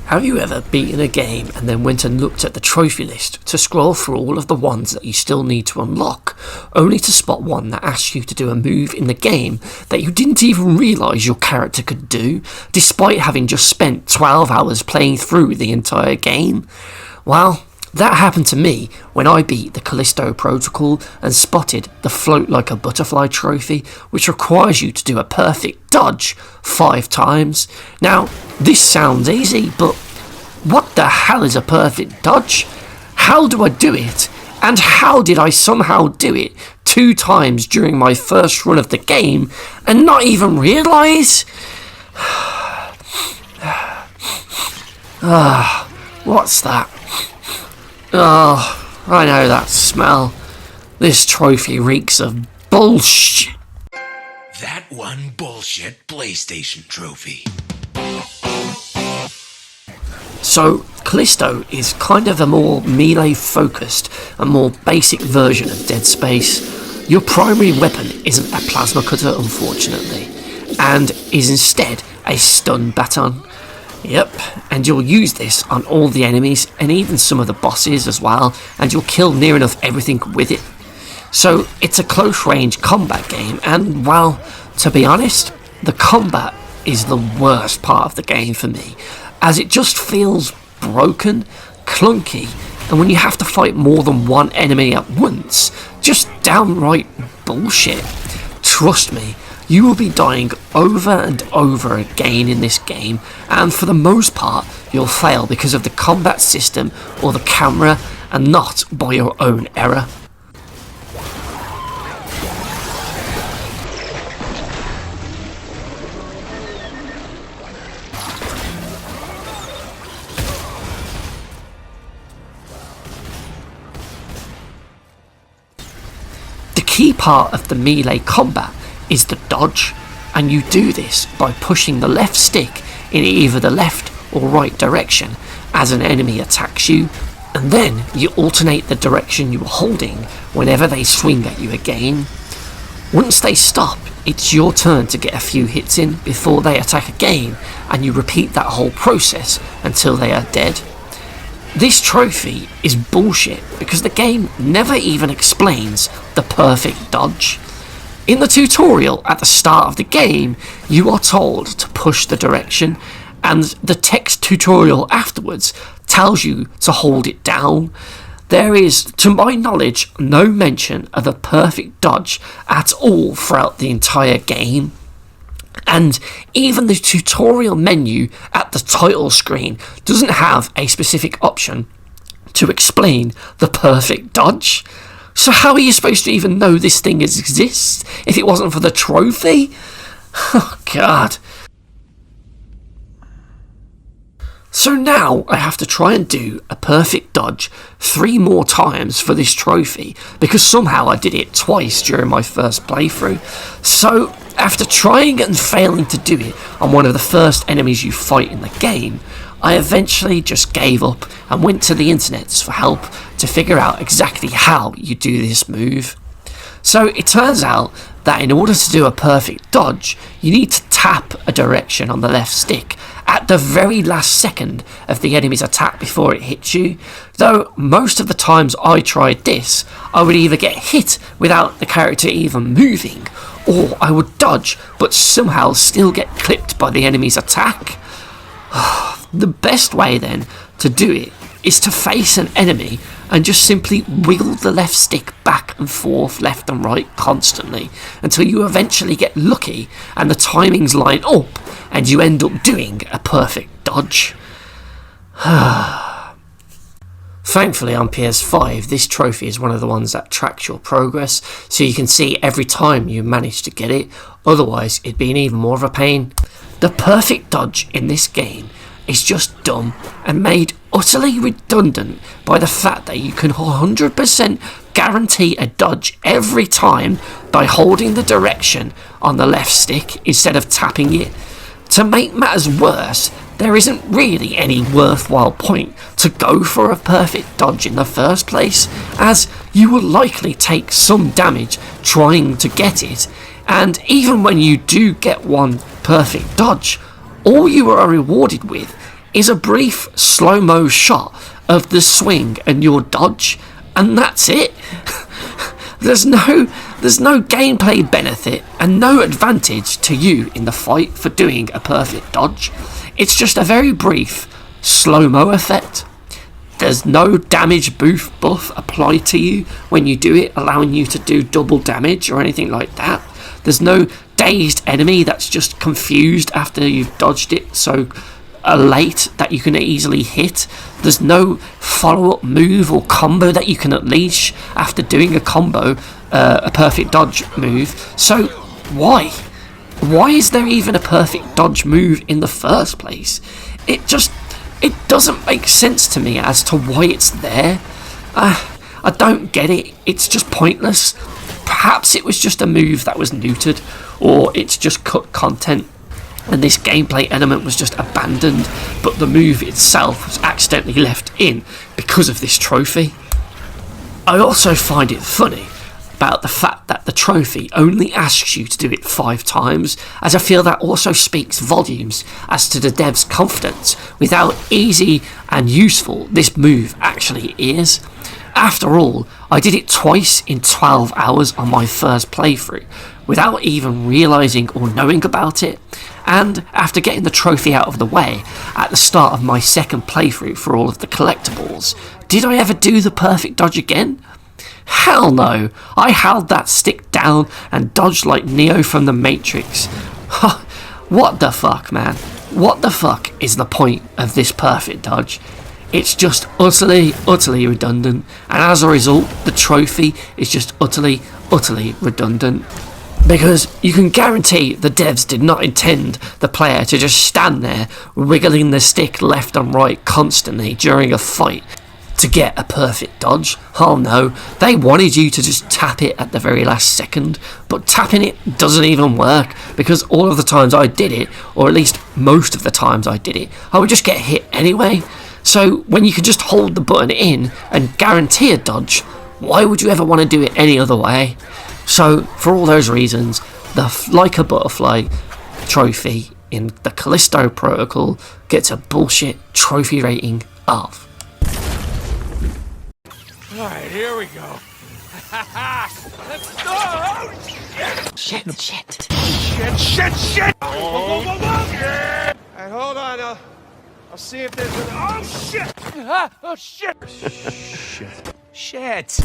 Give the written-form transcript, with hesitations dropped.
Have you ever beaten a game and then went and looked at the trophy list to scroll through all of the ones that you still need to unlock, only to spot one that asks you to do a move in the game that you didn't even realise your character could do, despite having just spent 12 hours playing through the entire game? Well, that happened to me when I beat the Callisto Protocol and spotted the Float Like a Butterfly trophy, which requires you to do a perfect dodge 5 times. Now, this sounds easy, but what the hell is a perfect dodge? How do I do it? And how did I somehow do it 2 times during my first run of the game and not even realise? What's that? Oh, I know that smell. This trophy reeks of bullshit. That one bullshit PlayStation trophy. So, Callisto is kind of a more melee-focused and more basic version of Dead Space. Your primary weapon isn't a plasma cutter, unfortunately, and is instead a stun baton. Yep, and you'll use this on all the enemies and even some of the bosses as well, and you'll kill near enough everything with it. So it's a close range combat game, and well, to be honest, the combat is the worst part of the game for me, as it just feels broken, clunky, and when you have to fight more than one enemy at once, just downright bullshit. Trust me, you will be dying over and over again in this game, and for the most part, you'll fail because of the combat system or the camera, and not by your own error. The key part of the melee combat is the dodge, and you do this by pushing the left stick in either the left or right direction as an enemy attacks you, and then you alternate the direction you are holding whenever they swing at you again. Once they stop, it's your turn to get a few hits in before they attack again, and you repeat that whole process until they are dead. This trophy is bullshit because the game never even explains the perfect dodge. In the tutorial at the start of the game, you are told to push the direction, and the text tutorial afterwards tells you to hold it down. There is, to my knowledge, no mention of a perfect dodge at all throughout the entire game. And even the tutorial menu at the title screen doesn't have a specific option to explain the perfect dodge. So how are you supposed to even know this thing exists if it wasn't for the trophy? Oh god. So now I have to try and do a perfect dodge 3 more times for this trophy, because somehow I did it twice during my first playthrough. So after trying and failing to do it on one of the first enemies you fight in the game, I eventually just gave up and went to the internet for help to figure out exactly how you do this move. So it turns out that in order to do a perfect dodge, you need to tap a direction on the left stick at the very last second of the enemy's attack before it hits you. Though most of the times I tried this, I would either get hit without the character even moving, or I would dodge but somehow still get clipped by the enemy's attack. The best way then to do it is to face an enemy and just simply wiggle the left stick back and forth, left and right constantly, until you eventually get lucky and the timings line up and you end up doing a perfect dodge. Thankfully on PS5, this trophy is one of the ones that tracks your progress, so you can see every time you manage to get it, otherwise it'd be even more of a pain. The perfect dodge in this game is just dumb and made utterly redundant by the fact that you can 100% guarantee a dodge every time by holding the direction on the left stick instead of tapping it. To make matters worse, there isn't really any worthwhile point to go for a perfect dodge in the first place, as you will likely take some damage trying to get it, and even when you do get one perfect dodge, all you are rewarded with is a brief slow-mo shot of the swing and your dodge, and that's it. There's no gameplay benefit and no advantage to you in the fight for doing a perfect dodge. It's just a very brief slow-mo effect. There's no damage buff applied to you when you do it, allowing you to do double damage or anything like that. There's no dazed enemy that's just confused after you've dodged it so late that you can easily hit. There's no follow-up move or combo that you can unleash after doing a combo, a perfect dodge move. So why is there even a perfect dodge move in the first place? It doesn't make sense to me as to why it's there. I don't get it. It's just pointless. Perhaps it was just a move that was neutered, or it's just cut content and this gameplay element was just abandoned, but the move itself was accidentally left in because of this trophy. I also find it funny about the fact that the trophy only asks you to do it 5 times, as I feel that also speaks volumes as to the devs' confidence with how easy and useful this move actually is. After all, I did it twice in 12 hours on my first playthrough, without even realising or knowing about it, and after getting the trophy out of the way at the start of my second playthrough for all of the collectibles, did I ever do the perfect dodge again? Hell no! I held that stick down and dodged like Neo from the Matrix. What the fuck, man? What the fuck is the point of this perfect dodge? It's just utterly redundant, and as a result, the trophy is just utterly redundant. Because you can guarantee the devs did not intend the player to just stand there wiggling the stick left and right constantly during a fight to get a perfect dodge. Oh no, they wanted you to just tap it at the very last second, but tapping it doesn't even work, because all of the times I did it, or at least most of the times I did it, I would just get hit anyway. So when you can just hold the button in and guarantee a dodge, why would you ever want to do it any other way? So for all those reasons, the Like a Butterfly trophy in the Callisto Protocol gets a bullshit trophy rating of. Alright, here we go. Let's go! Oh, shit! Shit! Whoa! Alright, hold on. I'll see if there's an... Oh, shit! Oh, shit! Shit.